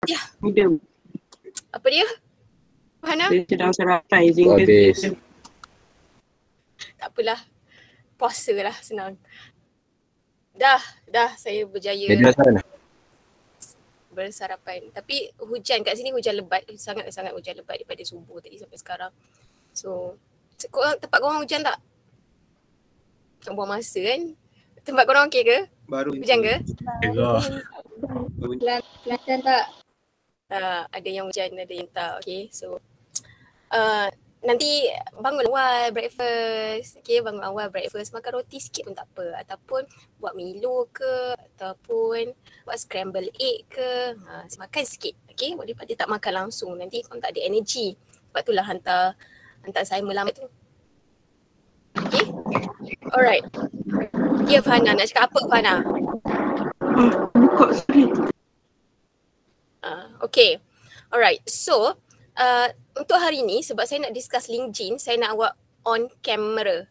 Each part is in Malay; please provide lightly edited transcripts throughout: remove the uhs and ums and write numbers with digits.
Ya, Medium. apa dia? Hana? Dia sedang sarapai. Habis. Tak apalah. Puasa lah, senang. Dah saya berjaya Jadi sana. bersarapan. Tapi hujan kat sini, hujan lebat. Sangat-sangat hujan lebat daripada subuh tadi sampai sekarang. So, tempat korang hujan tak? Nak buang masa kan? Tempat korang okey ke? Baru Hujan ke? Kelantan tak? Ada yang hujan, ada yang tak. Okay, so nanti bangun awal breakfast. Okay, bangun awal breakfast. Makan roti sikit pun tak apa. Ataupun buat Milo ke. Ataupun buat scramble egg ke. Makan sikit. Okay, daripada tak makan langsung. Nanti korang tak ada energy. Sebab itulah hantar saya melambat tu. Okay, alright. Ya Fahana, nak cakap apa Fahana? Buka sorry. Okay, alright. So, untuk hari ni sebab saya nak discuss LinkedIn, saya nak awak on camera.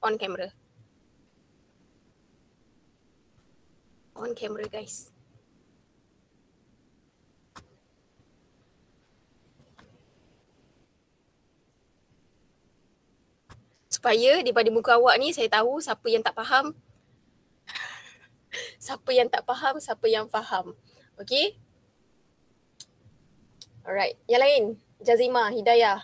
On camera. On camera guys. Supaya daripada muka awak ni saya tahu siapa yang tak faham. Siapa yang tak faham, siapa yang faham. Okay? Alright. Yang lain, Jazima, Hidayah.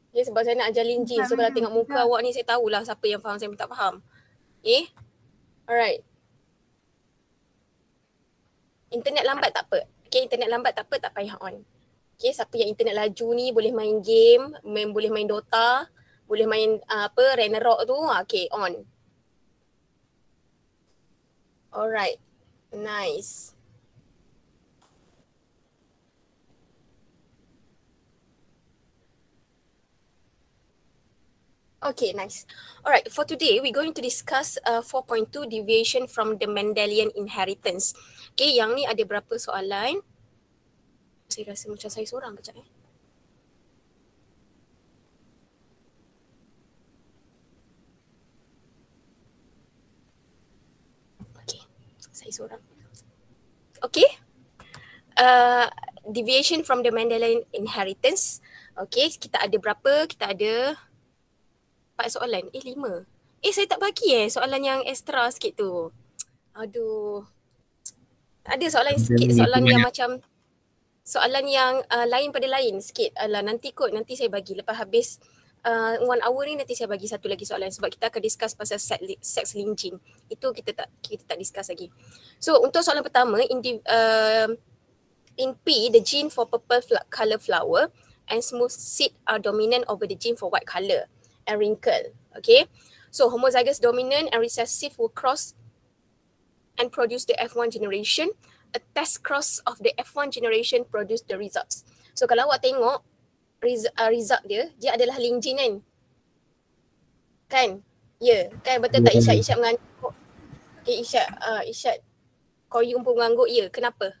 Okay, sebab saya nak ajar LinkedIn. So kalau tengok muka awak ni saya tahulah siapa yang faham, siapa yang tak faham. Okay? Alright. Internet lambat tak apa. Okay, internet lambat tak apa, tak payah on. Okay, siapa yang internet laju ni boleh main game, boleh main Dota, boleh main Ragnarok tu, okay, on. Alright, nice. Okay, nice. Alright, for today we're going to discuss 4.2 deviation from the Mendelian inheritance. Okay, yang ni ada berapa soalan? Saya rasa macam saya seorang kejap Okay, saya seorang. Okay. Deviation from the Mendelian inheritance. Okay, kita ada berapa? Kita ada 4 soalan. 5. Saya tak bagi soalan yang extra sikit tu. Aduh. Ada soalan sikit, soalan yang macam soalan yang lain pada lain sikit. Nanti saya bagi lepas habis 1 hour ni, nanti saya bagi satu lagi soalan sebab kita akan discuss pasal sex linkaging. Itu kita tak discuss lagi. So untuk soalan pertama, in P, the gene for purple color flower and smooth seed are dominant over the gene for white color and wrinkle. Okay, so homozygous dominant and recessive will cross and produce the F1 generation. A test cross of the F1 generation produce the results. So kalau awak tengok result dia adalah LinkedIn kan? Kan? Ya, kan betul tak Isyad? Isyad mengangguk. Okay, Isyad koyum pun mengangguk, ya. Kenapa?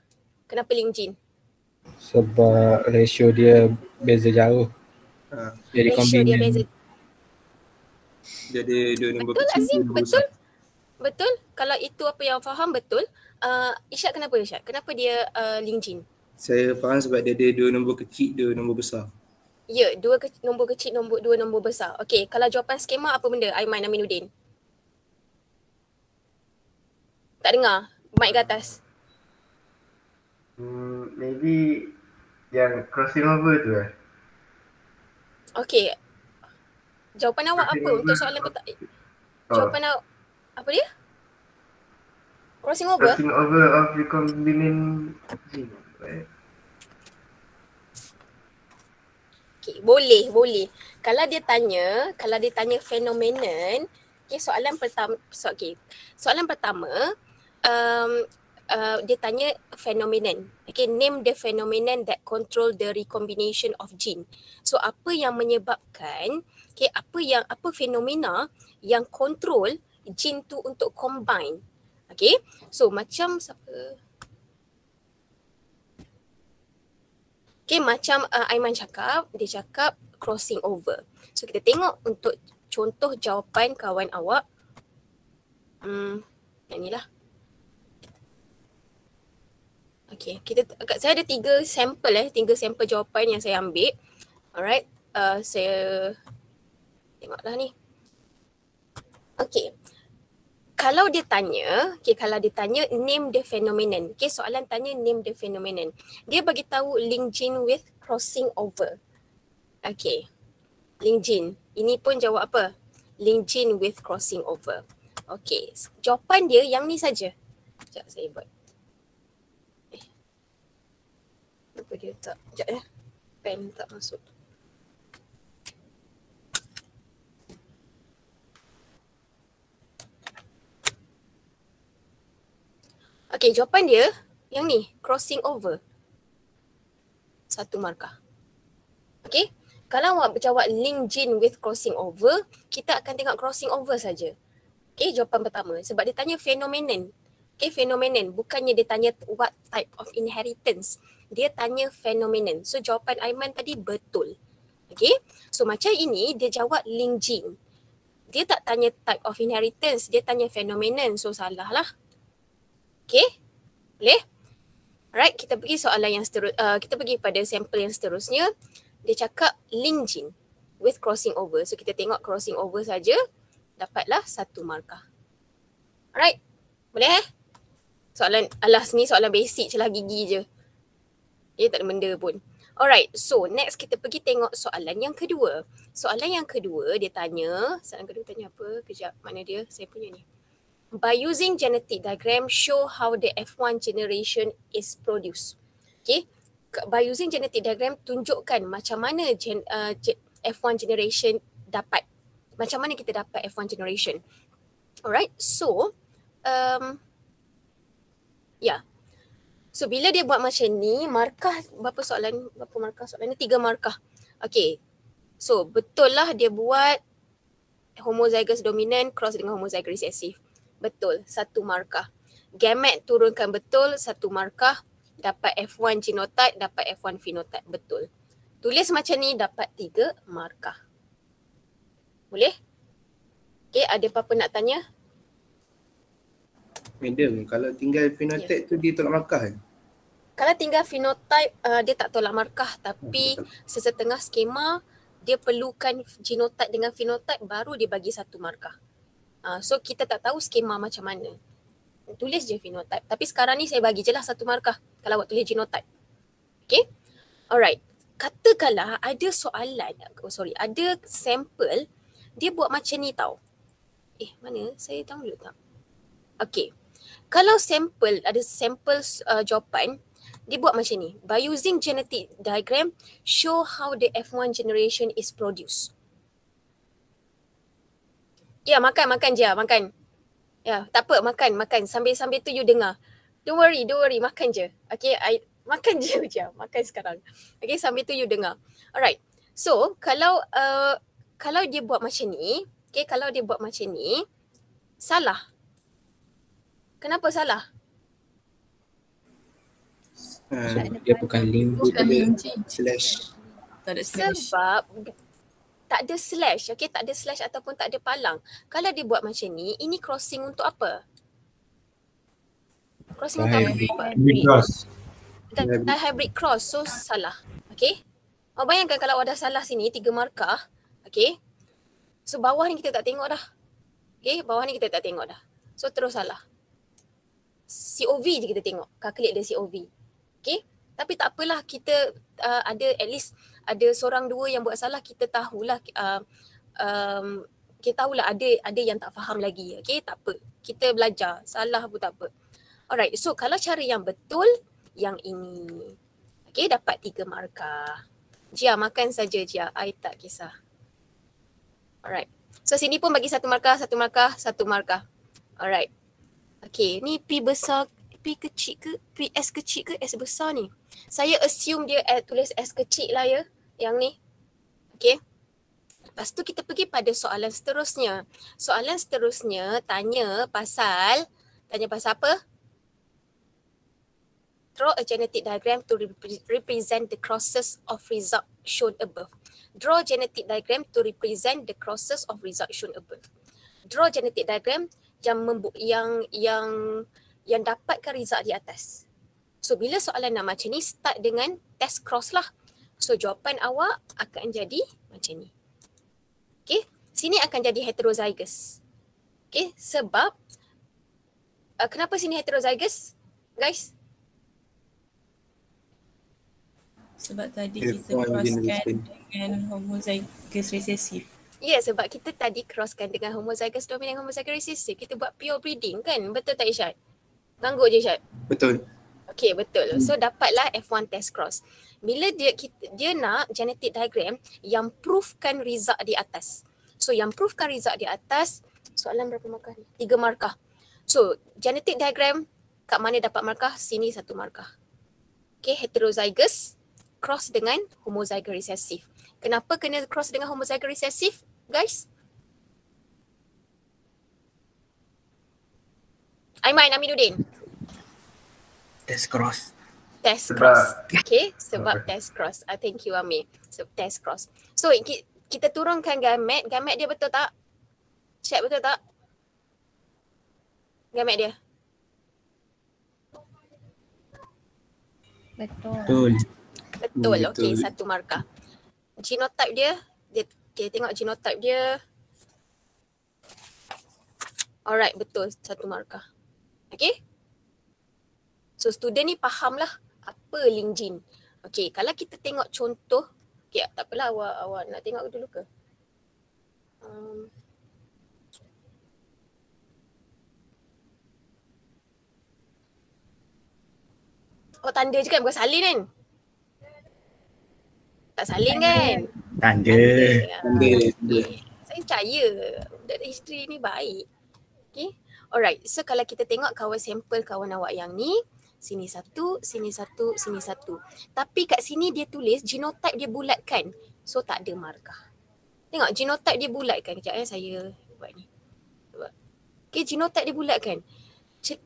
Kenapa LinkedIn? Sebab ratio dia beza jauh. Jadi ratio dia convenient. beza. Jadi dia nombor betul kecil. Azim, betul. Betul. Kalau itu apa yang faham, betul. Isyad kenapa Isyad? Kenapa dia LinkedIn? Saya faham sebab dia ada 2 nombor kecil, 2 nombor besar. Ya, 2 nombor kecil, 2 nombor besar. Okey, kalau jawapan skema apa benda? Aiman Aminuddin. Tak dengar. Mic ke atas. Maybe yang crossing over tu lah. Okey. Jawapan awak apa untuk soalan pertama? Jawapan awak apa dia? Crossing over? Crossing over of recombinant gene. Okay, boleh. Kalau dia tanya phenomenon, okay, soalan pertama dia tanya phenomenon. Okay, name the phenomenon that control the recombination of gene. So apa yang menyebabkan, okay, apa fenomena yang control gene tu untuk combine. Okay, so macam siapa? Okay, macam Aiman cakap, dia cakap crossing over. So kita tengok untuk contoh jawapan kawan awak. Yang ni lah. Okay, saya ada 3 sampel 3 sampel jawapan yang saya ambil. Alright, saya tengoklah ni. Okay, kalau dia tanya name the phenomenon. Okay, soalan tanya name the phenomenon. Dia bagi tahu link gene with crossing over. Okay, link gene. Ini pun jawab apa? Link gene with crossing over. Okay, jawapan dia yang ni saja. Sekejap saya buat. Apa dia tak? Sekejap pen tak masuk. Okay, jawapan dia yang ni, crossing over. 1 markah. Okay, kalau awak jawab link gene with crossing over, kita akan tengok crossing over saja. Okay, jawapan pertama. Sebab dia tanya phenomenon. Okay, phenomenon. Bukannya dia tanya what type of inheritance. Dia tanya phenomenon. So, jawapan Aiman tadi betul. Okay, so macam ini dia jawab link gene. Dia tak tanya type of inheritance. Dia tanya phenomenon. So, salah lah. Okay, boleh? Alright, kita pergi soalan yang kita pergi pada sampel yang seterusnya. Dia cakap link gene with crossing over. So, kita tengok crossing over saja. Dapatlah 1 markah. Alright, boleh Soalan, ni soalan basic celah gigi je. Tak ada benda pun. Alright, so next kita pergi tengok soalan yang kedua. Soalan yang kedua dia tanya, soalan kedua tanya apa? Kejap, mana dia? Saya punya ni. By using genetic diagram, show how the F1 generation is produced. Okay, by using genetic diagram, tunjukkan macam mana F1 generation dapat. Macam mana kita dapat F1 generation. Alright, so so bila dia buat macam ni, markah berapa markah soalan ni? 3 markah. Okay, so betul lah dia buat homozygous dominant cross dengan homozygous recessive. Betul, 1 markah. Gamet turunkan betul, 1 markah. Dapat F1 genotype, dapat F1 phenotype. Betul. Tulis macam ni dapat 3 markah. Boleh? Okay, ada apa-apa nak tanya? Madam, kalau tinggal phenotype tu dia tolak markah kan? Kalau tinggal phenotype, dia tak tolak markah, tapi sesetengah skema dia perlukan genotype dengan phenotype baru dia bagi 1 markah. So kita tak tahu skema macam mana. Tulis je phenotype. Tapi sekarang ni saya bagi je lah 1 markah kalau awak tulis genotype. Okay? Alright. Katakanlah ada soalan, ada sampel dia buat macam ni tau. Mana? Saya download tak? Okay. Kalau ada sampel jawapan, dia buat macam ni. By using genetic diagram, show how the F1 generation is produced. Ya, makan je, makan. Ya, tak apa, makan. Sambil tu you dengar. Don't worry, makan je. Okay, makan je, makan sekarang. Okay, sambil tu you dengar. Alright, so kalau dia buat macam ni, salah. Kenapa salah? Dia bukan link Slash. Sebab tak ada slash, okay? Tak ada slash ataupun tak ada palang. Kalau dia buat macam ni, ini crossing untuk apa? Crossing untuk apa? Hybrid cross, so salah. Okay? Bayangkan kalau ada salah sini, 3 markah. Okay? So bawah ni kita tak tengok dah. Okay? Bawah ni kita tak tengok dah. So terus salah. COV je kita tengok. Calculate dia COV. Okay? Tapi tak apalah, kita ada at least ada seorang dua yang buat salah, kita tahulah ada yang tak faham lagi. Okay, tak apa. Kita belajar. Salah pun tak apa. Alright, so kalau cara yang betul, yang ini. Okay, dapat 3 markah. Jia, makan saja Jia. I tak kisah. Alright. So sini pun bagi 1 markah, 1 markah, 1 markah. Alright. Okay, ni P besar, P kecil ke? P S kecil ke S besar ni? Saya assume dia tulis S kecil lah ya, yang ni. Okay. Lepas tu kita pergi pada soalan seterusnya. Soalan seterusnya tanya pasal apa? Draw a genetic diagram to represent the crosses of result shown above. Draw genetic diagram to represent the crosses of result shown above. Draw genetic diagram yang dapatkan result di atas. So bila soalan nak macam ni, start dengan test cross lah. So jawapan awak akan jadi macam ni. Okay, sini akan jadi heterozygous. Okay, sebab kenapa sini heterozygous guys? Sebab tadi F1 kita crosskan generation. dengan homozygous recessive. Ya, sebab kita tadi crosskan dengan homozygous dominant homozygous recessive. Kita buat pure breeding kan? Betul tak Irsyad? Ngangguk je Irsyad? Betul. Okay, betul. So dapatlah F1 test cross. Bila dia nak genetic diagram yang proofkan result di atas. So yang proofkan result di atas, soalan berapa markah ni? 3 markah. So genetic diagram kat mana dapat markah? Sini 1 markah. Okay, heterozygous cross dengan homozygous recessive. Kenapa kena cross dengan homozygous recessive guys? Aiman Aminuddin. Test cross. Test Sebab- cross. Okay, sebab test cross. Thank you Amir. So test cross. So kita turunkan gamet. Gamet dia betul tak? Check betul tak? Gamet dia. Betul. Betul. Betul. Okey, 1 markah. Genotype dia tengok genotype dia. Alright, betul 1 markah. Okey? So student ni faham lah apa link gene. Okey, kalau kita tengok contoh, okey tak apalah awak nak tengok dulu ke? Oh tanda je kan, bukan salin kan? Tak salin kan? Tanda. Tanda. Okay. Saya percaya budak history ni baik. Okay. Alright. So kalau kita tengok kawan sampel kawan awak yang ni. Sini 1, sini 1, sini 1. Tapi kat sini dia tulis genotype dia bulatkan. So tak ada markah. Tengok genotype dia bulatkan. Kejap saya buat ni. Okay, genotype dia bulatkan.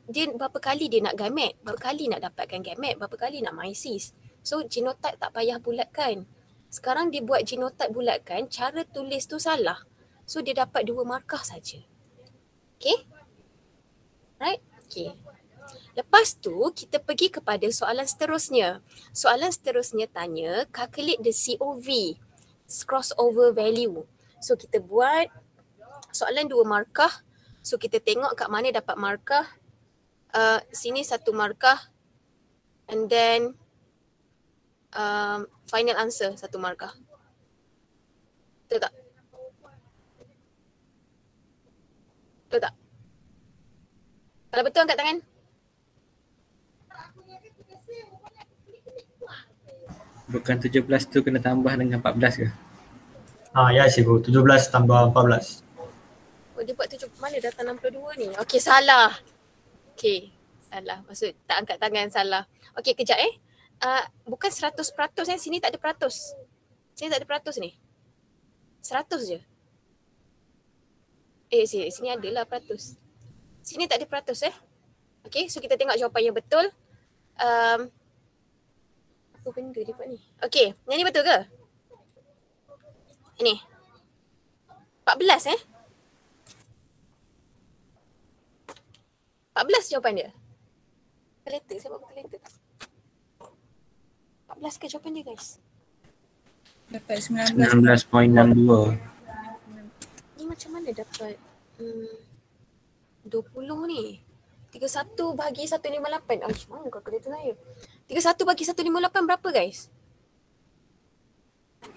Dia berapa kali dia nak gamet, berapa kali nak dapatkan gamet, berapa kali nak meiosis. So genotype tak payah bulatkan. Sekarang dia buat genotype bulatkan, cara tulis tu salah. So dia dapat 2 markah saja. Okay? Right? Okay. Lepas tu kita pergi kepada soalan seterusnya. Soalan seterusnya tanya calculate the COV, crossover value. So kita buat soalan 2 markah. So kita tengok kat mana dapat markah. Sini 1 markah and then final answer 1 markah. Betul tak? Betul tak? Kalau betul angkat tangan. Bukan 17 tu kena tambah dengan 14 ke? Ya cikgu, 17 tambah 14. Oh dia buat 7, mana data 62 ni? Okey salah. Okey, salah. Maksud tak angkat tangan salah. Okey kejap bukan 100% sini tak ada peratus. Sini tak ada peratus ni. 100 je. Sini adalah peratus. Sini tak ada peratus Okey, so kita tengok jawapan yang betul. Apa benda dia buat ni? Okey, yang ni betul ke? Ini. 14 14 jawapan dia. Kalkulator, saya bawa kalkulator. 14 ke jawapan dia guys? Dapat 19. 19.62. Ni macam mana dapat 20 ni? 31 bahagi 158. Mana kalkulator saya? 31 bahagi 158 berapa guys?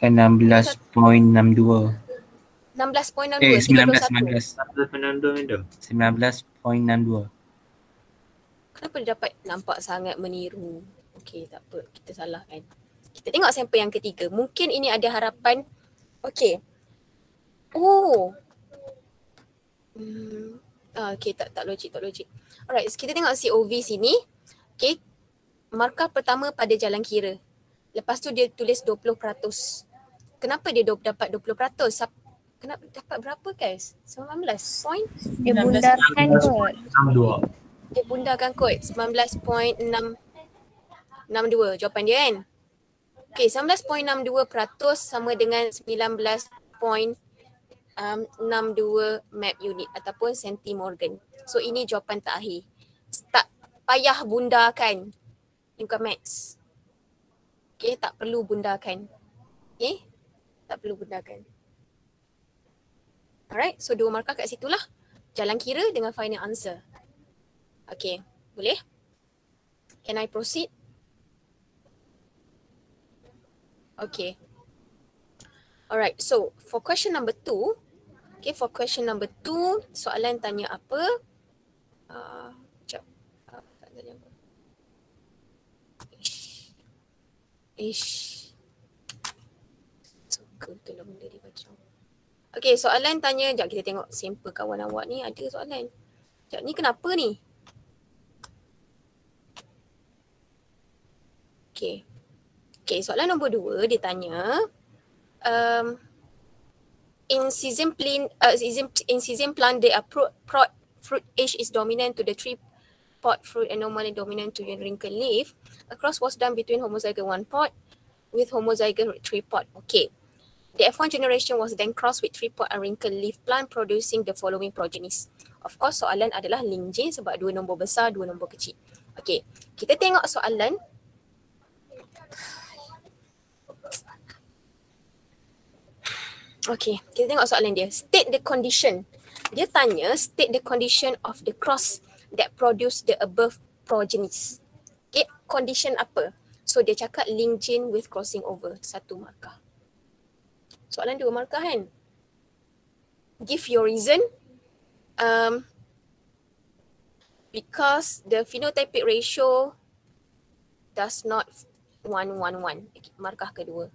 16.62. 16.62. 19.62. 19.62. Kenapa dia dapat nampak sangat meniru? Okey, tak apa. Kita salah kan. Kita tengok sampel yang ketiga. Mungkin ini ada harapan. Okey. Oh. Okey, tak logik. Alright, so kita tengok COV sini. Okey. Markah pertama pada jalan kira. Lepas tu dia tulis 20%. Kenapa dia dapat 20%? Kenapa dapat berapa guys? 19 point? Dia bundarkan kot. 62. Dia bundarkan kot 19.62 jawapan dia kan. Okay, 19.62% sama dengan 19.62 map unit ataupun centimorgan. So ini jawapan terakhir. Tak payah bundarkan. You bukan maths. Okay, tak perlu bundakan. Okay, tak perlu bundakan. Alright, so 2 markah kat situ lah. Jalan kira dengan final answer. Okay, boleh? Can I proceed? Okay. Alright, so for question number 2, okay, for question number 2, soalan tanya apa? Sekejap. Tak tanya apa. Suka betul lah benda dia macam. Okay, soalan tanya, sekejap kita tengok sampel kawan awak ni ada soalan. Sekejap, ni kenapa ni? Okay. Okay, soalan nombor 2 dia tanya, in season plant, the fruit age is dominant to the 3-pod fruit and normally dominant to the wrinkle leaf. A cross was done between homozygote 1-pod with homozygote 3-pod. Okay. The F1 generation was then crossed with 3-pod and wrinkle leaf plant producing the following progenies. Of course, soalan adalah link gene sebab 2 nombor besar, 2 nombor kecil. Okay, kita tengok soalan. Okay, kita tengok soalan dia. State the condition. Dia tanya state the condition of the cross that produce the above progenies. Okay, condition apa? So dia cakap link gene with crossing over. 1 markah. Soalan 2 markah kan? Give your reason. Because the phenotypic ratio does not 1:1:1. Markah kedua.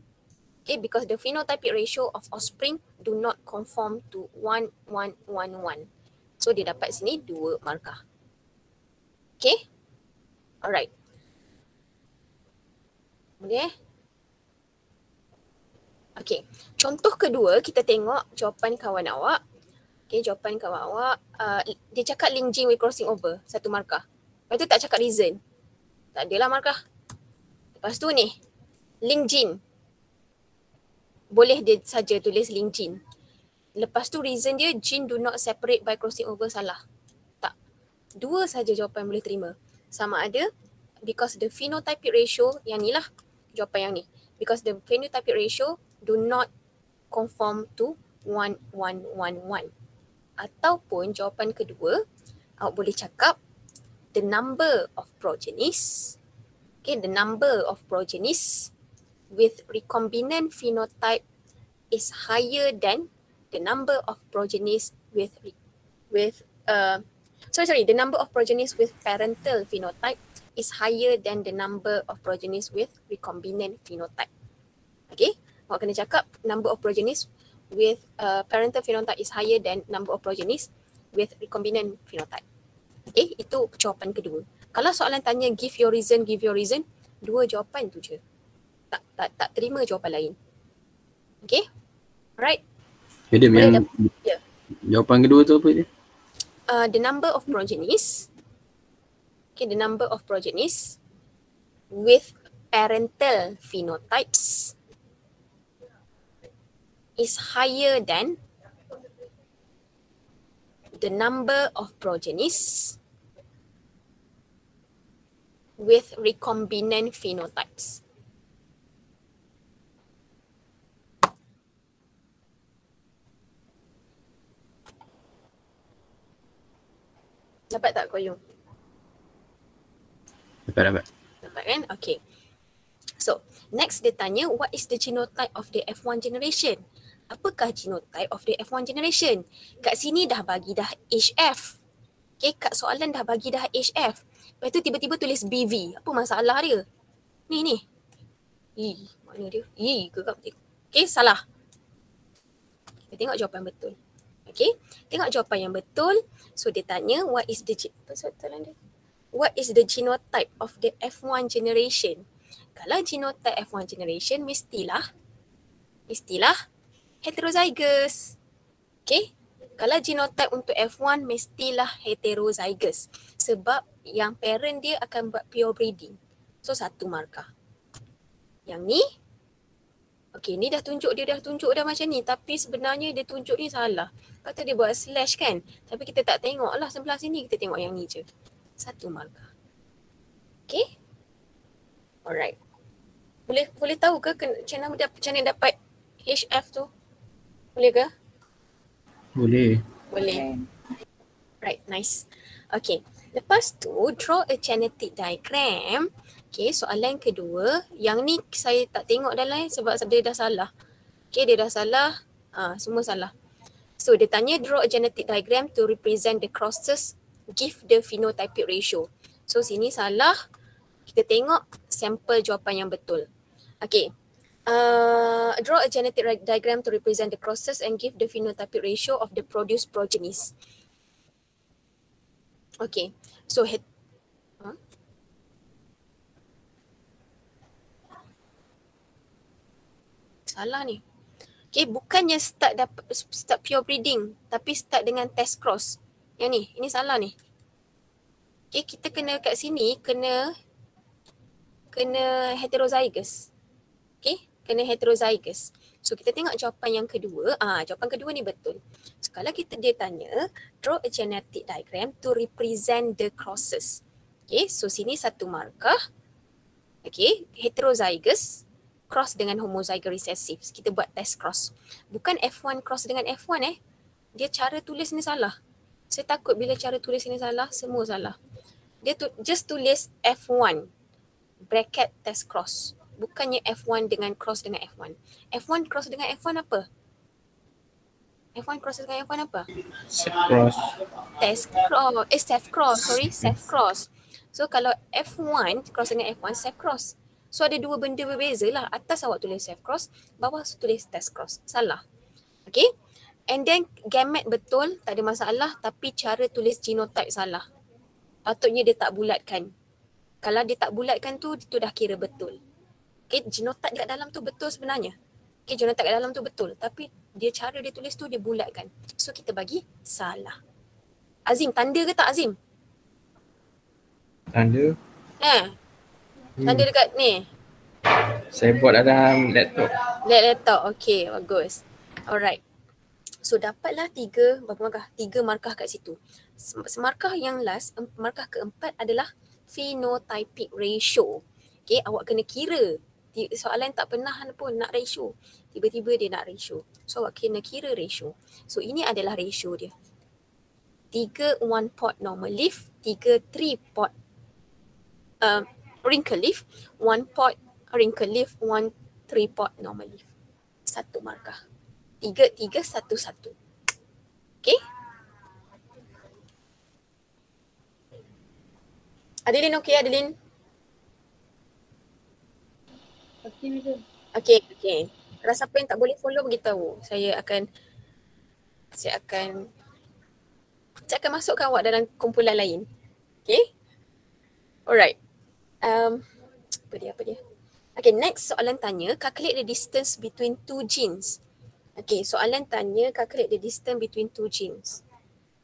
Okay, because the phenotypic ratio of offspring do not conform to 1:1:1:1. So dia dapat sini 2 markah. Okay? Alright. Boleh? Okay. Contoh kedua kita tengok jawapan kawan awak. Okay, jawapan kawan awak. Dia cakap link gene with crossing over. 1 markah. Lepas tu tak cakap reason. Tak adalah markah. Lepas tu ni. Link gene. Boleh dia saja tulis link gene. Lepas tu reason dia gene do not separate by crossing over, salah. Tak. 2 saja jawapan boleh terima. Sama ada because the phenotypic ratio, yang ni lah jawapan yang ni. Because the phenotypic ratio do not conform to 1:1:1:1. Ataupun jawapan kedua, awak boleh cakap the number of progenies. Okay, the number of progenies with recombinant phenotype is higher than the number of progenies the number of progenies with parental phenotype is higher than the number of progenies with recombinant phenotype. Okay, awak kena cakap number of progenies with parental phenotype is higher than number of progenies with recombinant phenotype. Okay, itu jawapan kedua. Kalau soalan tanya give your reason, 2 jawapan tu je. Tak terima jawapan lain. Okay? Alright? Jadi yang jawapan kedua tu apa dia? The number of progenies. Okay, the number of progenies with parental phenotypes is higher than the number of progenies with recombinant phenotypes. Dapat tak Koyung? Dapat. Dapat kan? Okay. So, next dia tanya, what is the genotype of the F1 generation? Apakah genotype of the F1 generation? Kat sini dah bagi dah HF. Okay, kat soalan dah bagi dah HF. Lepas tu tiba-tiba tulis BV. Apa masalah dia? Ni. Mana dia? Gegap dia. Okay, salah. Kita tengok jawapan betul. Okay, tengok jawapan yang betul. So dia tanya what is the genotype of the F1 generation? Kalau genotype F1 generation mestilah heterozygous. Okay, kalau genotype untuk F1 mestilah heterozygous sebab yang parent dia akan buat pure breeding. So 1 markah. Yang ni okay, ni dah tunjuk dah macam ni. Tapi sebenarnya dia tunjuk ni salah. Kata dia buat slash kan. Tapi kita tak tengok lah sebelah sini. Kita tengok yang ni je. 1 markah. Okay. Alright. Boleh tahu ke macam mana dapat HF tu? Boleh ke? Boleh. Boleh. Right, nice. Okay. Lepas tu, draw a genetic diagram. Okay, soalan kedua. Yang ni saya tak tengok dalam sebab dia dah salah. Okay, dia dah salah. Semua salah. So, dia tanya draw a genetic diagram to represent the crosses, give the phenotypic ratio. So, sini salah. Kita tengok sampel jawapan yang betul. Okay. Draw a genetic diagram to represent the crosses and give the phenotypic ratio of the produced progenies. Okay, so salah ni. Okay, bukannya start pure breeding tapi start dengan test cross. Yang ni, ini salah ni. Okay, kita kena kat sini kena heterozygous. Okay, kena heterozygous. So kita tengok jawapan yang kedua. Jawapan kedua ni betul. So kalau dia tanya, draw a genetic diagram to represent the crosses. Okay, so sini satu markah. Okay, heterozygous cross dengan homozygous recessive. So, kita buat test cross. Bukan F1 cross dengan F1 Dia cara tulis ni salah. Saya takut bila cara tulis ni salah, semua salah. Dia just tulis F1 bracket test cross. Bukannya F1 dengan cross dengan F1. F1 cross dengan F1 apa? F1 cross dengan F1 apa? Set cross. Test cross. Self cross. Sorry, self cross. So kalau F1 cross dengan F1, self cross. So ada dua benda berbeza lah. Atas awak tulis self cross, bawah tulis test cross. Salah. Okay. And then gamet betul, tak ada masalah. Tapi cara tulis genotype salah. Patutnya dia tak bulatkan. Kalau dia tak bulatkan tu dah kira betul. Okay, genotype kat dalam tu betul sebenarnya. Okay, genotype kat dalam tu betul. Tapi cara dia tulis tu dia bulatkan. So kita bagi salah. Azim, tanda ke tak Azim? Tanda. Tanda dekat ni. Saya buat dalam laptop. Laptop, okay, bagus. Alright. So dapatlah 3 markah kat situ. Markah yang last, markah keempat adalah phenotypic ratio. Okay, awak kena kira. Soalan tak pernah pun nak ratio. Tiba-tiba dia nak ratio. So awak kena kira ratio. So ini adalah ratio dia. 3 1 pot normal leaf, 3 3 pot wrinkle leaf, 1 pot wrinkle leaf, 1 3 pot normal leaf. Satu markah. 3 1 1. Okay? Adeline okay Adeline? Okay. Kalau siapa yang tak boleh follow beritahu. Saya akan masukkan awak dalam kumpulan lain. Okay? Alright. Apa dia? Okay, next soalan tanya, calculate the distance between two genes. Okay, soalan tanya, calculate the distance between two genes.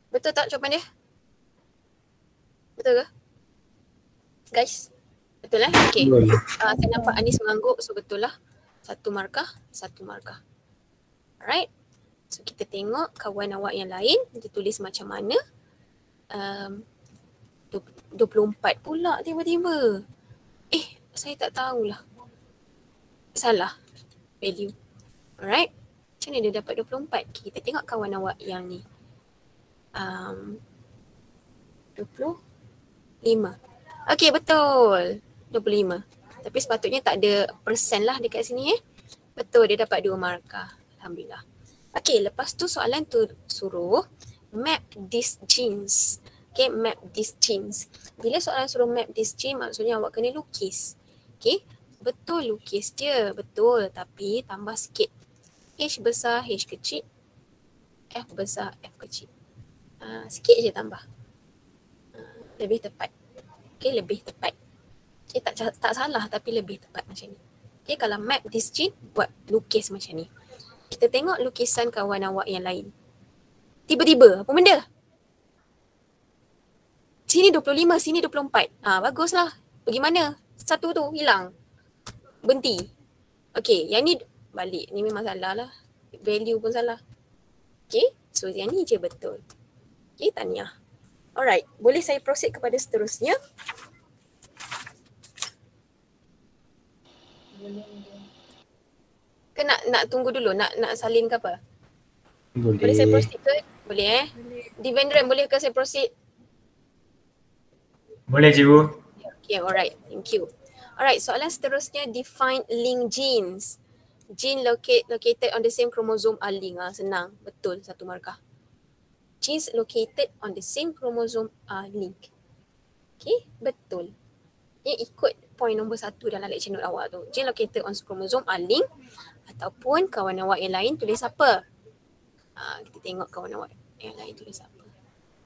Betul tak jawapan dia? Betul ke? Guys? Betul Okay. Saya nampak Anis mengangguk, so betul lah. Satu markah. Alright. So kita tengok kawan awak yang lain, dia tulis macam mana. 24 pula tiba-tiba. Saya tak tahulah. Salah value. Alright. Macam mana dia dapat 24? Kita tengok kawan awak yang ni. 25. Okay, betul. 25. Tapi sepatutnya tak ada persen lah dekat sini Betul, dia dapat 2 markah. Alhamdulillah. Okay, lepas tu soalan tu suruh map these genes. Okay, map these genes. Bila soalan suruh map these genes, maksudnya awak kena lukis. Okay, betul lukis je. Betul, tapi tambah sikit. H besar, H kecil. F besar, F kecil. Sikit je tambah. Lebih tepat. Okay, lebih tepat. Okay, tak salah tapi lebih tepat macam ni. Okay, kalau map this gene, buat lukis macam ni. Kita tengok lukisan kawan awak yang lain. Tiba-tiba, apa benda? Sini 25, sini 24. Baguslah. Bagaimana? Satu tu hilang. Berhenti. Okay, yang ni balik. Ni memang salah lah. Value pun salah. Okay, so yang ni je betul. Okay, tahniah. Alright, boleh saya proceed kepada seterusnya? Ke nak tunggu dulu, nak salin ke apa? Boleh saya Boleh. proceed ke? Boleh Devendran, boleh ke saya proceed? Boleh cikgu. Okay, alright. Thank you. Alright, soalan seterusnya, define linked genes. Gene located on the same chromosome are linked. Senang. Betul, 1 markah. Genes located on the same chromosome are linked. Okay, betul. Ini ikut point nombor 1 dalam lecture note awak tu. Gene located on chromosome are linked. Ataupun kawan awak yang lain tulis apa? Kita tengok kawan awak yang lain tulis apa.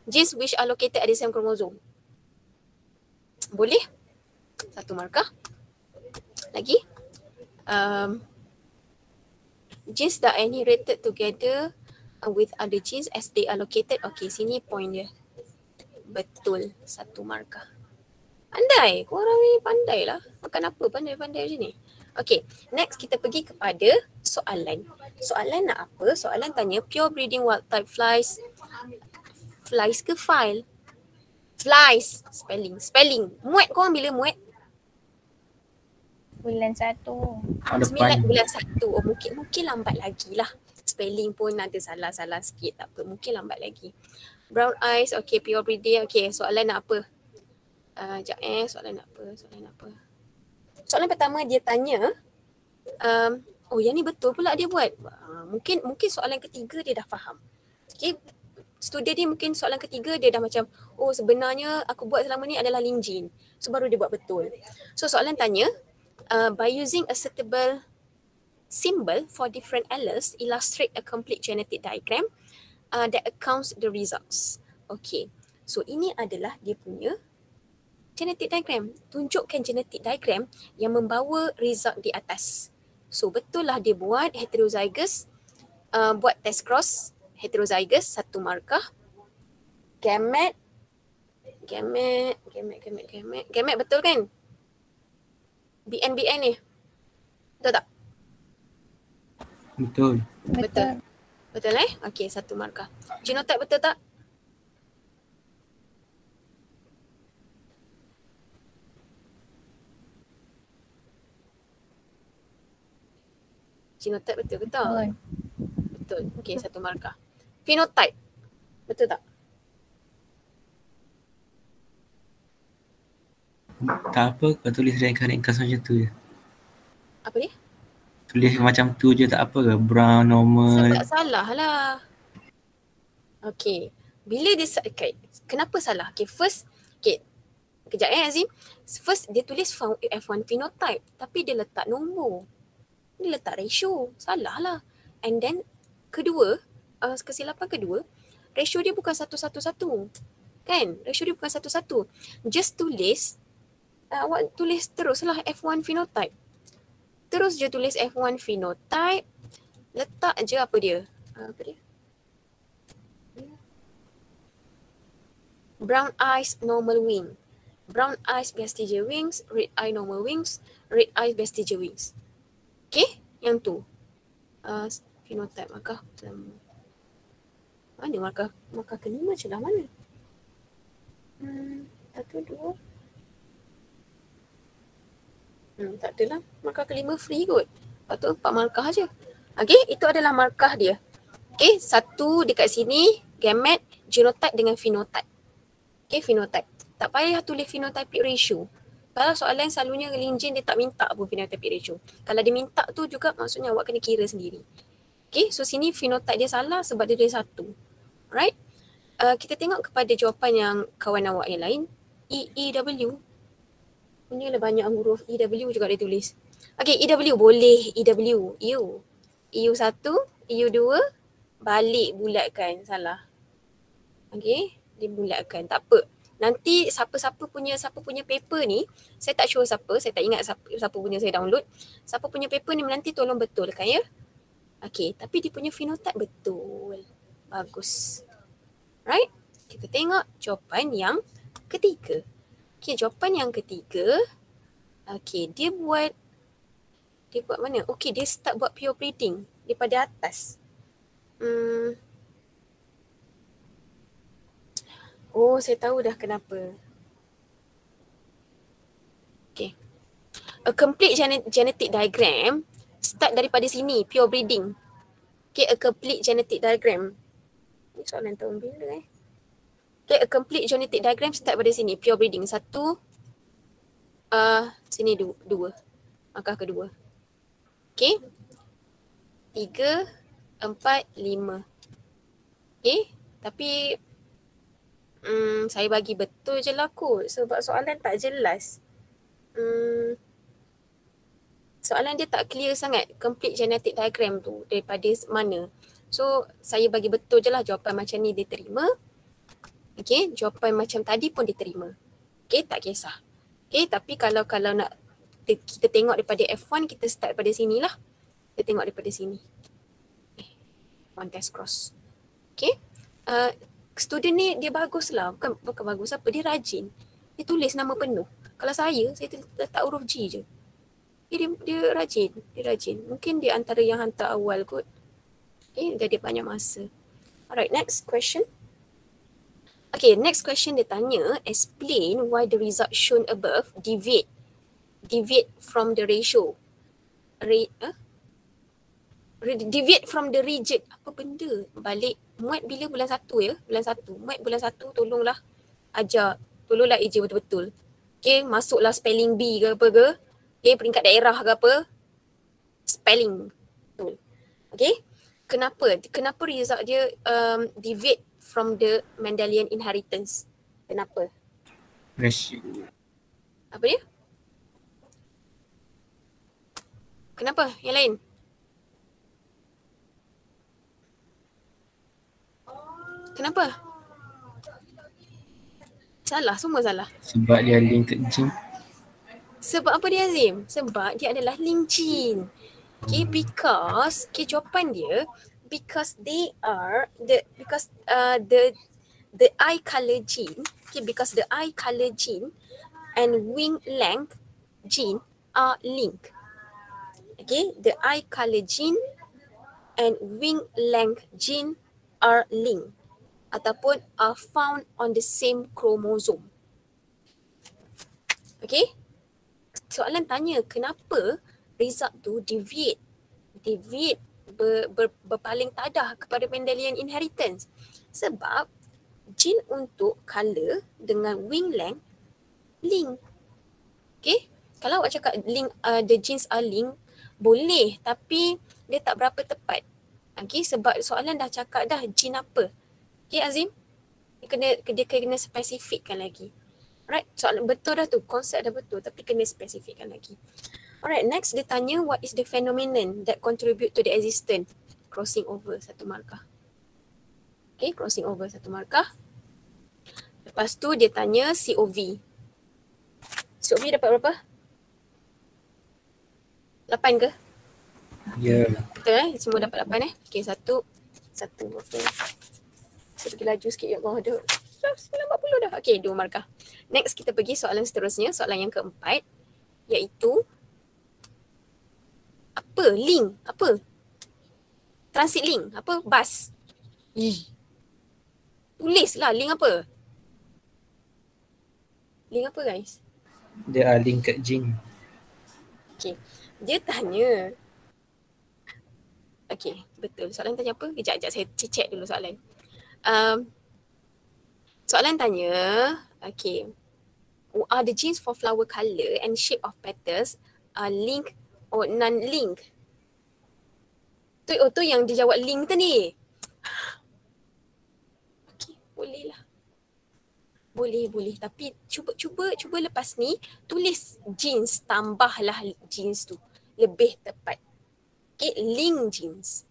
Genes which are located at the same chromosome. Boleh? 1 markah. Lagi. Genes that are inherited together with other genes as they are located. Okay, sini point dia. Betul, 1 markah. Pandai, korang ni pandai lah. Makan apa pandai-pandai macam ni. Okay, next kita pergi kepada soalan. Soalan nak apa? Soalan tanya pure breeding wild type flies. Flies ke file? Flies. Spelling. Muat korang bila muat? Bulan 1. Tahun depan. 9 bulan 1. Oh, mungkin lambat lagi lah. Spelling pun ada salah-salah sikit, tak apa. Mungkin lambat lagi. Brown eyes, okay, pure breeding. Okay, soalan nak apa? Soalan nak apa? Soalan pertama dia tanya, yang ni betul pula dia buat. Mungkin soalan ketiga dia dah faham. Okay, student dia mungkin soalan ketiga dia dah macam, oh sebenarnya aku buat selama ni adalah linked gene. So baru dia buat betul. So soalan tanya, by using a suitable symbol for different alleles, illustrate a complete genetic diagram that accounts the results. Okay, so ini adalah dia punya genetic diagram. Tunjukkan genetic diagram yang membawa result di atas. So betul lah dia buat heterozygous, buat test cross heterozygous 1 markah. Gamet betul kan? BN ni. Betul tak? Betul. Betul Okay, 1 markah. Genotype betul tak? Genotype betul ke tak? Betul. Okay, 1 markah. Phenotype betul tak? Tak apa, kau tulis ringkas macam tu je. Apa dia? Tulis macam tu je tak apa ke? Brown, normal. Tak salah lah. Okay. Bila dia, kenapa salah? Okay, first, kejap Azim. First dia tulis F1 phenotype tapi dia letak nombor. Dia letak ratio. Salah lah. And then kedua, kesilapan kedua, ratio dia bukan 1:1. Kan? Ratio dia bukan 1:1. Just tulis, awak tulis teruslah F1 phenotype. Terus je tulis F1 phenotype. Letak je apa dia? Brown eyes, normal wing. Brown eyes, vestigial wings. Red eye, normal wings. Red eye, vestigial wings. Okay, yang tu. Phenotype markah. Mana markah kelima celah mana? 1, 2. Tak adalah. Markah kelima free kot. Lepas tu 4 markah je. Okay, itu adalah markah dia. Okay, 1 dekat sini, gamet, genotype dengan phenotype. Okay, phenotype. Tak payah tulis phenotypic ratio. Kalau soalan selalunya linked gene dia tak minta pun phenotypic ratio. Kalau dia minta tu juga maksudnya awak kena kira sendiri. Okay, so sini phenotype dia salah sebab dia tulis 1. Alright. Kita tengok kepada jawapan yang kawan awak yang lain. EW. Punyalah banyak huruf EW juga dia tulis. Okay, EW boleh. EW. EU1, EU2 balik bulatkan. Salah. Okay, dia bulatkan. Tak apa. Nanti siapa punya paper ni, saya tak sure siapa, saya tak ingat siapa punya saya download. Siapa punya paper ni nanti tolong betulkan ya. Okay, tapi dia punya phenotype betul. Bagus. Right? Kita tengok jawapan yang ketiga. Okay, jawapan yang ketiga. Okay, dia buat mana? Okay, dia start buat pure breeding daripada atas. Oh, saya tahu dah kenapa. Okay. A complete genetic diagram start daripada sini, pure breeding. Okay, a complete genetic diagram. Ni soalan tahun bila Okay, a complete genetic diagram start pada sini, pure breeding. Satu, sini dua. Markah kedua. Okay. 3, 4, 5. Okay, tapi saya bagi betul je lah kot sebab soalan tak jelas. Soalan dia tak clear sangat complete genetic diagram tu daripada mana. So saya bagi betul je lah jawapan macam ni diterima. Okay, jawapan macam tadi pun diterima. Okay, tak kisah. Okay, tapi kalau nak kita tengok daripada F1, kita start pada sini lah. Kita tengok daripada sini. One test cross. Okay. Student ni dia bagus lah. Bukan bagus apa. Dia rajin. Dia tulis nama penuh. Kalau saya letak huruf G je. Dia rajin. Dia rajin. Mungkin dia antara yang hantar awal kot. Okay, dia banyak masa. Alright, next question. Okay, next question dia tanya, explain why the result shown above deviate from the ratio. Deviate from the region. Apa benda? Balik. Muat bila bulan 1 ya? Bulan 1. Muat bulan 1 tolonglah ajar. Tolonglah eja betul-betul. Okay, masuklah spelling bee ke apa ke. Okay, peringkat daerah ke apa. Spelling. Betul. Okay. Kenapa result dia deviate from the Mendelian inheritance? Kenapa? Ratio. Apa dia? Kenapa? Yang lain? Kenapa? Salah, semua salah. Sebab dia linked gene. Sebab apa dia Azim? Sebab dia adalah link gene. Okay, because jawapan dia because they are the eye color gene, okay, because the eye color gene and wing length gene are linked. Okay, the eye color gene and wing length gene are linked ataupun are found on the same chromosome. Okay, soalan tanya kenapa result tu deviate berpaling tadah kepada Mendelian inheritance. Sebab gene untuk color dengan wing length link. Okay, kalau awak cakap link, the genes are link, boleh tapi dia tak berapa tepat. Okay, sebab soalan dah cakap dah gene apa. Okay Azim, dia kena spesifikkan lagi. Alright, soalan betul dah tu, konsep dah betul tapi kena spesifikkan lagi. Alright, next dia tanya what is the phenomenon that contribute to the existence? Crossing over 1 markah. Okay, crossing over 1 markah. Lepas tu dia tanya COV. COV dapat berapa? 8 ke? Ya. Betul semua dapat 8 Okay, satu okay. Saya pergi laju sikit ya Allah, ada 90 dah. Okay, 2 markah. Next kita pergi soalan seterusnya, soalan yang keempat, iaitu apa? Link. Apa? Transit link. Apa? Bus. Tulislah link apa? Link apa guys? Dia are linked gene. Okay. Dia tanya. Okay, betul. Soalan tanya apa? Kejap saya check dulu soalan. Soalan tanya, okay. Are the genes for flower colour and shape of petals are linked or non-linked? Tu yang dia jawab link tu ni. Okay, boleh lah. Boleh. Tapi cuba lepas ni tulis genes, tambahlah genes tu. Lebih tepat. Okay, link genes.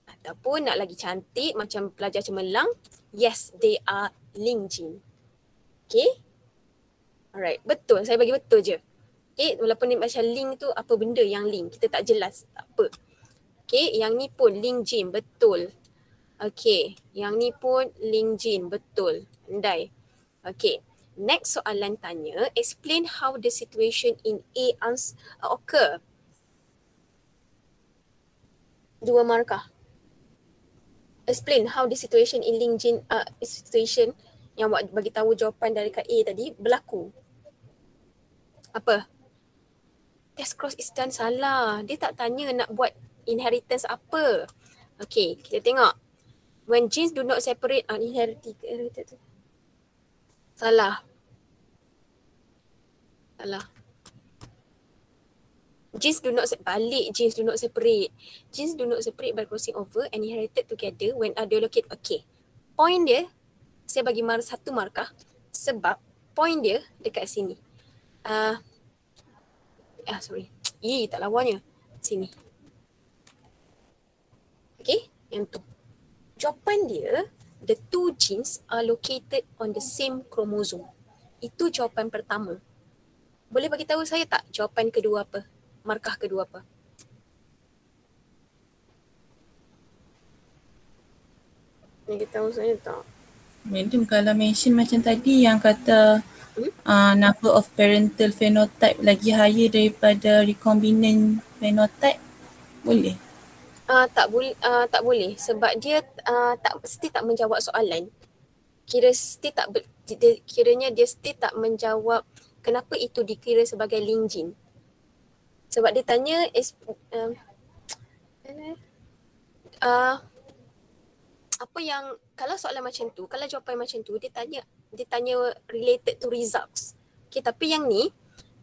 Ataupun nak lagi cantik macam pelajar cemerlang, yes, they are link gene. Okay. Alright, betul. Saya bagi betul je. Okay, walaupun dia macam link tu apa benda yang link, kita tak jelas, tak apa. Okay, yang ni pun link gene, betul. Okay, yang ni pun link gene, betul. Andai. Okay, next soalan tanya, explain how the situation in A occur. 2 markah. Explain how the situation in link gene, situation yang awak bagi tahu jawapan dari kat A tadi berlaku. Apa? test cross is done salah. Dia tak tanya nak buat inheritance apa. Okay, kita tengok. When genes do not separate inherited. Salah. Genes do not genes do not separate. Genes do not separate by crossing over and inherited together when are allocated. Okay. Point dia, saya bagi satu markah sebab point dia dekat sini. Sorry. Tak lawanya. Sini. Okay, yang tu. Jawapan dia, the two genes are located on the same chromosome. Itu jawapan pertama. Boleh bagi tahu saya tak jawapan kedua apa? Markah kedua apa? Bagi tahu saya tak? Madam, kalau mention macam tadi yang kata number of parental phenotype lagi higher daripada recombinant phenotype, boleh? Tak boleh sebab dia still tak menjawab soalan. Kiranya dia still tak menjawab kenapa itu dikira sebagai linked gene. Sebab dia tanya apa yang, kalau soalan macam tu, kalau jawapan macam tu, dia tanya related to results. Okay, tapi yang ni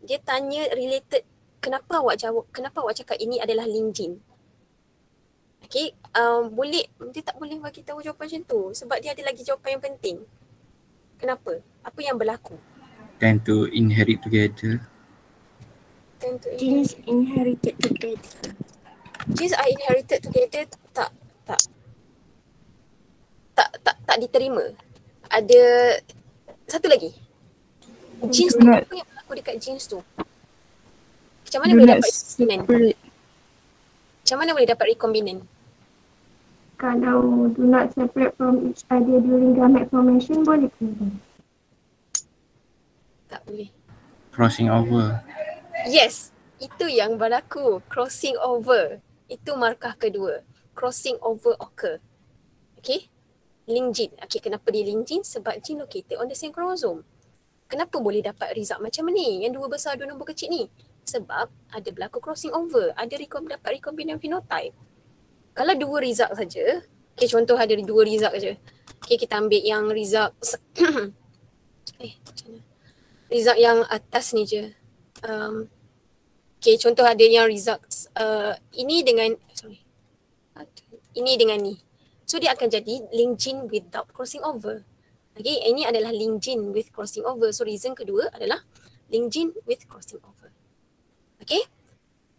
dia tanya related kenapa awak cakap ini adalah linked gene. Okay, dia tak boleh bagi tahu jawapan macam tu sebab dia ada lagi jawapan yang penting. Kenapa? Apa yang berlaku? Tend to inherit together. Genes inherited together. Genes are inherited together tak diterima. Ada satu lagi. Genes tu, apa yang berlaku dekat genes tu? Macam mana boleh dapat recombinant? Macam mana boleh dapat recombinant? Kalau do not separate from each other during gamete formation, boleh ke? Tak boleh. Crossing over. Yes, itu yang berlaku. Crossing over. Itu markah kedua. Crossing over occur. Okay. Linked gene. Okay, kenapa dia linked gene? Sebab gene located on the same chromosome. Kenapa boleh dapat result macam ni? Yang dua besar, dua nombor kecil ni. Sebab ada berlaku crossing over. Ada dapat recombinant phenotype. Kalau dua result saja, okay, contoh ada dua result saja. Okay, kita ambil yang result macam mana? Result yang atas ni je. Okay, contoh ada yang result ini dengan ini dengan ni. So dia akan jadi linked gene without crossing over. Okay, ini adalah linked gene with crossing over. So reason kedua adalah linked gene with crossing over. Okay.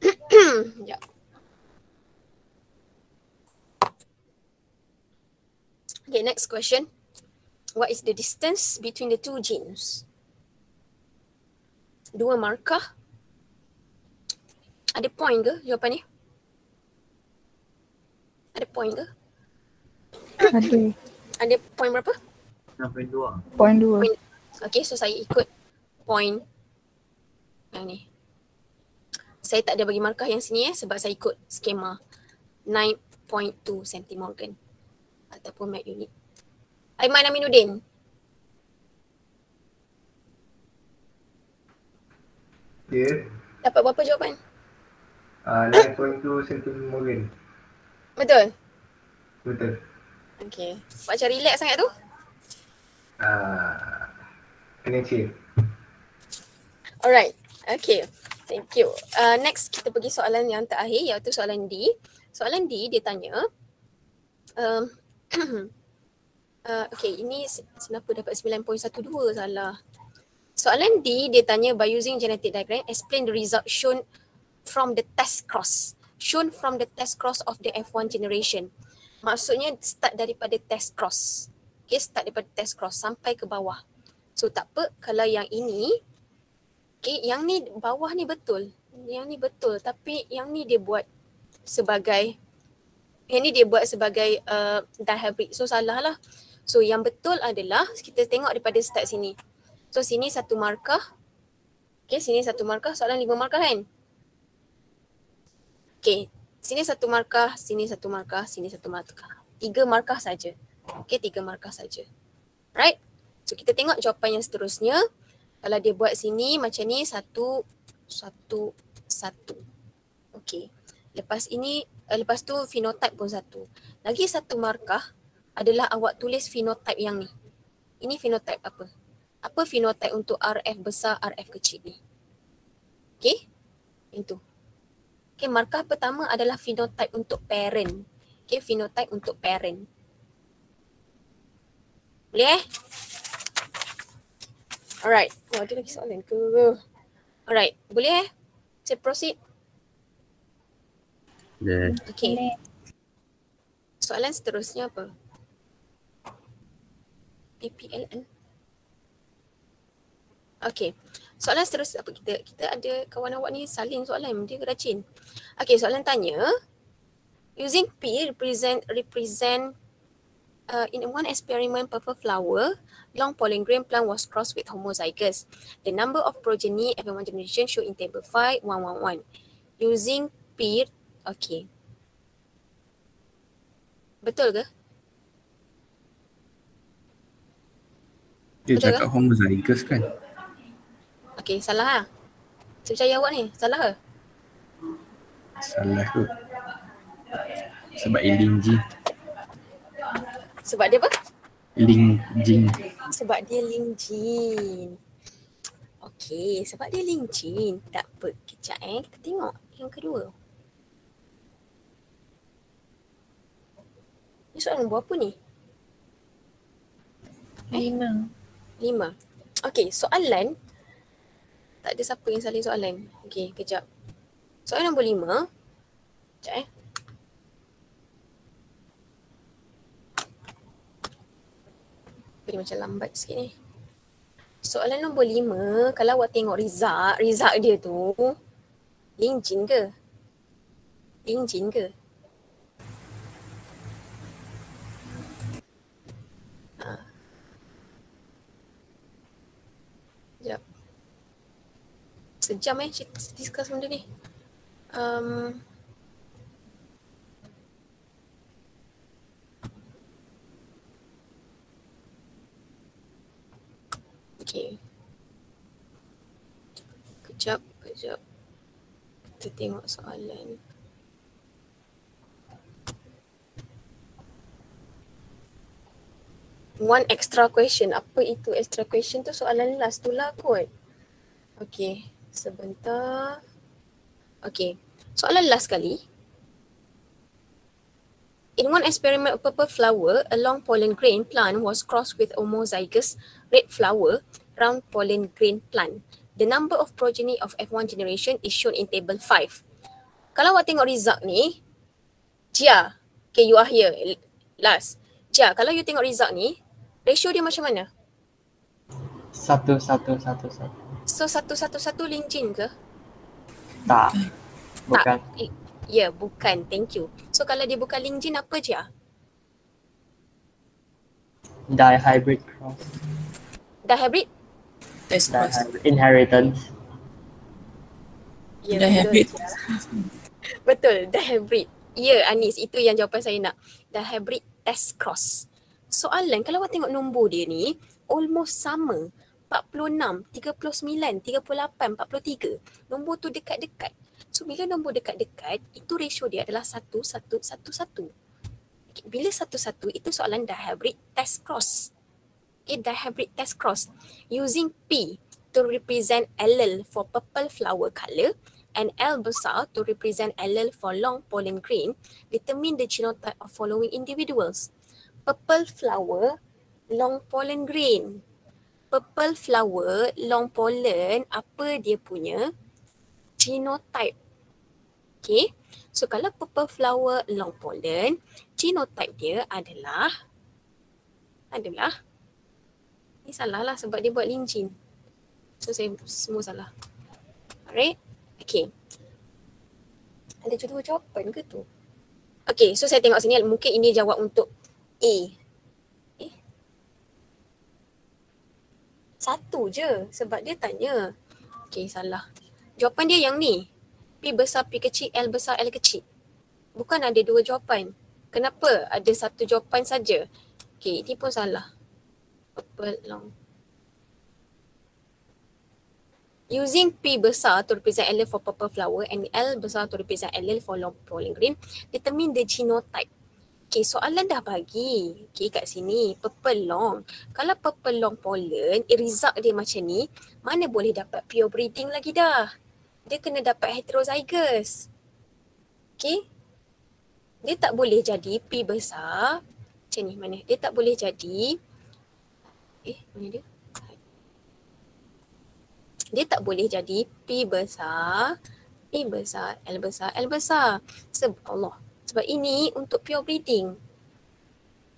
Sekejap. Okay, next question. What is the distance between the two genes? Dua markah. Ada point ke jawapan ni? Ada point ke? Ada. Ada point berapa? 6.2. Point 2. Okay, so saya ikut point yang ni. Saya tak ada bagi markah yang sini sebab saya ikut skema 9.2 centimorgan ataupun Mac unit. Aiman Aminuddin. Ya. Dapat berapa jawapan? 9.2 centimorgan. Betul? Betul. Okay. Macam relax sangat tu? Kena chill. Alright. Okay. Thank you. Next kita pergi soalan yang terakhir iaitu soalan D. Soalan D dia tanya okay, ini kenapa dapat 9.12 salah. Soalan D dia tanya by using genetic diagram explain the result shown from the test cross. Shown from the test cross of the F1 generation. Maksudnya start daripada test cross. Okay, start daripada test cross sampai ke bawah. So tak apa kalau yang ini, okay, yang ni bawah ni betul. Yang ni betul tapi yang ni dia buat sebagai dihybrid. So salah lah. So yang betul adalah kita tengok daripada start sini. So sini satu markah. Okay, sini satu markah. Soalan 5 markah kan? Okay, sini satu markah, sini satu markah, sini satu markah. 3 markah saja. Okay, 3 markah saja. Right? So kita tengok jawapan yang seterusnya. Kalau dia buat sini macam ni, satu, satu. Okey. Lepas tu phenotype pun satu. Lagi satu markah adalah awak tulis phenotype yang ni. Ini phenotype apa? Apa phenotype untuk RF besar, RF kecil ni? Okey? Itu. Okey, markah pertama adalah phenotype untuk parent. Okey, phenotype untuk parent. Boleh Alright. Oh, ada lagi soalan ke? Alright. Boleh saya proceed? Yeah. Okey. Soalan seterusnya apa? PPLN. Okey. Soalan seterusnya apa kita ada kawan awak ni saling soalan, dia rajin. Okey, soalan tanya, using P represent in one experiment purple flower, long pollen grain plant was crossed with homozygous. The number of progeny F1 generation shown in table 5, 111. Using P, okay. Betul ke? Dia Betul cakap homozygous kan? Okay, salah lah. Saya percaya awak ni, salah ke? Salah tu. Sebab Lingjing. Sebab dia apa? Lingjing. Sebab dia Lingjin. Okey, sebab dia Lingjin. Tak apa, kejap kita tengok yang kedua. Ni soalan nombor apa ni? 5. Okey, soalan. Tak ada siapa yang salin soalan. Okey, kejap. Soalan nombor 5. Kejap Dia macam lambat sikit ni. Soalan nombor 5, kalau awak tengok result dia tu Lingjin ke? Lingjin ke? Sekejap. Sejam discuss benda ni. Okay. Kejap. Kita tengok soalan. One extra question. Apa itu extra question tu? Soalan last tu lah kot. Okay. Sebentar. Okay. Soalan last kali. In one experiment, a purple flower, a long pollen grain plant was crossed with homozygous red flower, round pollen grain plant. The number of progeny of F1 generation is shown in table 5. Kalau awak tengok result ni, Jia, okay, you are here, last. Jia, kalau you tengok result ni, ratio dia macam mana? 1-1-1-1. So 1-1-1 Lingjin ke? Tak. Bukan. Ya, bukan. Thank you. So kalau dia bukan Lingjin, apa Jia? Dihybrid cross. Dihybrid? Dihybrid inheritance. Ya, Dihybrid. Betul, dihybrid. Ya, Anis, itu yang jawapan saya nak. Dihybrid test cross. Soalan, kalau awak tengok nombor dia ni, almost sama. 46, 39, 38, 43. Nombor tu dekat-dekat. So, bila nombor dekat-dekat, itu ratio dia adalah 1-1-1-1. Bila 1-1, itu soalan dihybrid test cross. Okay, dihybrid test cross. Using P to represent allele for purple flower colour and L besar to represent allele for long pollen grain, determine the genotype of following individuals. Purple flower, long pollen grain. Purple flower, long pollen, apa dia punya genotype? Okay, so kalau purple flower, long pollen, genotype dia adalah ni salah lah sebab dia buat Lingjin. So saya semua salah. Alright, okay. Ada dua jawapan ke tu? Okay, so saya tengok sini, mungkin ini jawab untuk A. Satu je sebab dia tanya. Okay, salah. Jawapan dia yang ni. P besar, P kecil, L besar, L kecil. Bukan ada dua jawapan. Kenapa ada satu jawapan saja? Okay, ini pun salah. Purple long. Using P besar to represent allele for purple flower and L besar to represent allele for long pollen green, determine the genotype. Okay, soalan dah bagi. Okay, kat sini, purple long. Kalau purple long pollen, result dia macam ni, mana boleh dapat pure breeding lagi dah. Dia kena dapat heterozygous. Okay. Dia tak boleh jadi P besar. Macam ni, mana? Dia tak boleh jadi. Mana dia? Dia tak boleh jadi P besar, L besar, L besar. Sebab ini untuk pure breeding.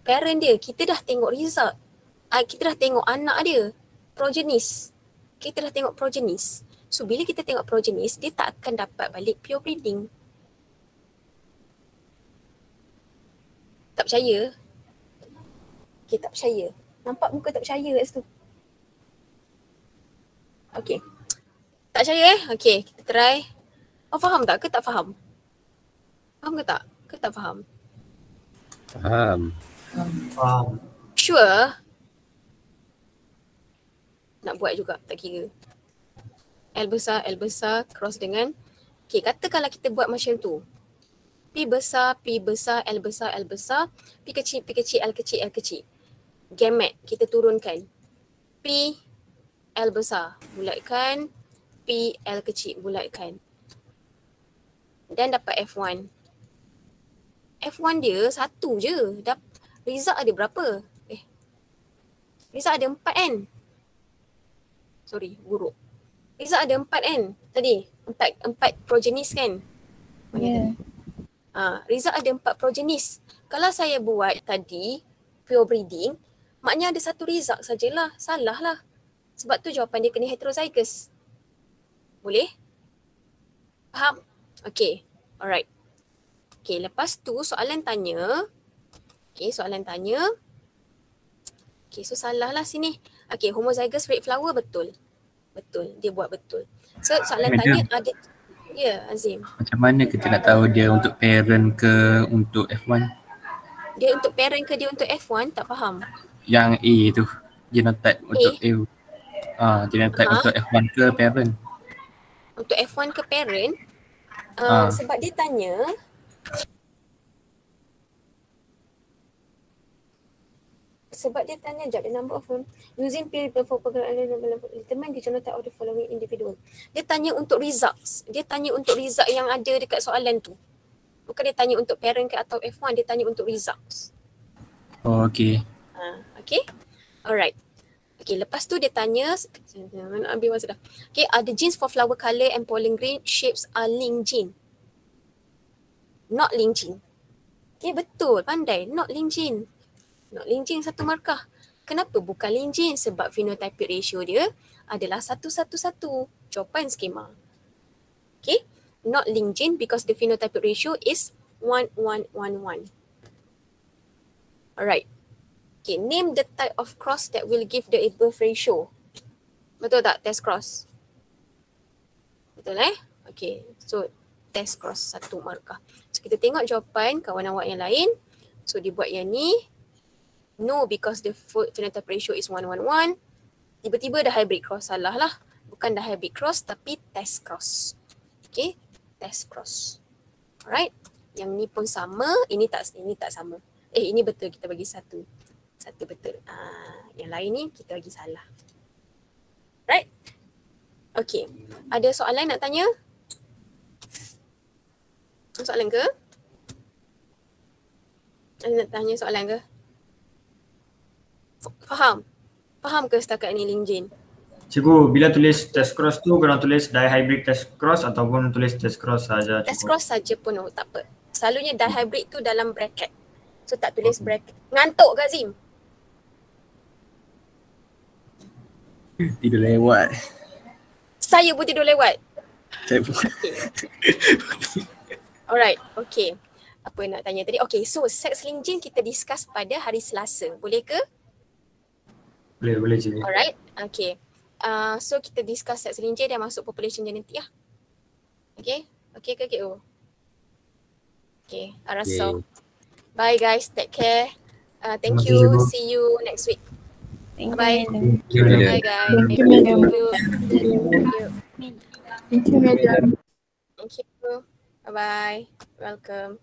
Parent dia, kita dah tengok result. Kita dah tengok anak dia, progenies. Kita dah tengok progenies. So bila kita tengok progenies, dia tak akan dapat balik pure breeding. Tak percaya? Okay, tak percaya. Nampak muka tak percaya kat situ? Okay. Tak percaya Okay, kita try. Oh, faham tak ke tak faham? Faham ke tak? Ke tak faham? Faham. Faham. Sure? Nak buat juga, tak kira. L besar, cross dengan. Okay, katakanlah kita buat macam tu. P besar, L besar, P kecil, L kecil. Gamet, kita turunkan. P, L besar, bulatkan. P, L kecil, bulatkan. Dan dapat F1. F1 dia satu je. Result ada berapa? Result ada 4 kan? Sorry, buruk. Result ada 4 kan? Tadi, 4 progenies kan? Yeah. Result ada 4 progenies. Kalau saya buat tadi, pure breeding, maknanya ada satu result sajalah. Salah lah. Sebab tu jawapan dia kena heterozygous. Boleh? Faham? Okay. Alright. Okay, lepas tu soalan tanya. Okay, soalan tanya. Okay, so salah lah sini. Okay, homozygous red flower betul. Betul. Dia buat betul. So soalan tanya ada. Ya, Azim. Macam mana kita nak tahu dia untuk parent ke untuk F1? Dia untuk parent ke dia untuk F1? Tak faham. Yang A tu. Genotype untuk A. Genotype untuk F1 ke parent? Untuk F1 ke parent? Sebab dia tanya. Sekejap, the number of using peer for program determine the genotype of the following individual. Dia tanya untuk results. Dia tanya untuk result yang ada dekat soalan tu. Bukan dia tanya untuk parent ke atau F1, dia tanya untuk results. Oh, okay. Okay. Alright. Okay, lepas tu dia tanya, ambil masa dah. Okay, are the genes for flower colour and pollen grain shapes are linked gene? Not linked gene. Okay, betul. Pandai. Not linked gene. Not linked gene satu markah. Kenapa bukan linked gene? Sebab phenotypic ratio dia adalah 1:1:1. Jawapan skema. Okay. Not linked gene because the phenotypic ratio is 1:1:1:1. Alright. Okay, name the type of cross that will give the birth ratio. Betul tak? Test cross. Betul Okay, so test cross satu markah. So kita tengok jawapan kawan awak yang lain. So dia buat yang ni. No, because the phenotype ratio is 1:1:1. Tiba-tiba dah hybrid cross. Salah lah. Bukan dah hybrid cross tapi test cross. Okay, test cross. Alright. Yang ni pun sama. Ini tak sama. Ini betul, kita bagi satu. Satu betul. Yang lain ni kita bagi salah. Right? Okay. Ada soalan nak tanya? Soalan ke? Ada nak tanya soalan ke? Faham? Faham ke setakat ni linked gene? Cikgu, bila tulis test cross tu korang tulis dihybrid test cross ataupun tulis test cross saja? Test cross saja pun tak apa. Selalunya dihybrid tu dalam bracket. So tak tulis bracket. Ngantuk ke Azim? Tidur lewat. Saya pun tidur lewat. Saya pun. Alright, okay. Apa nak tanya tadi? Okay, so sex linked gene kita discuss pada hari Selasa. Boleh ke? Boleh cikgu. Alright, okay. So kita discuss sex linked gene dan masuk population genetik lah. Okay? Okay ke KO? Okay, I rasa. Bye guys, take care. Thank you. See you next week. Bye. Thank you. Bye guys. Thank you. Thank you, Madam. Thank you. Bye-bye. Welcome.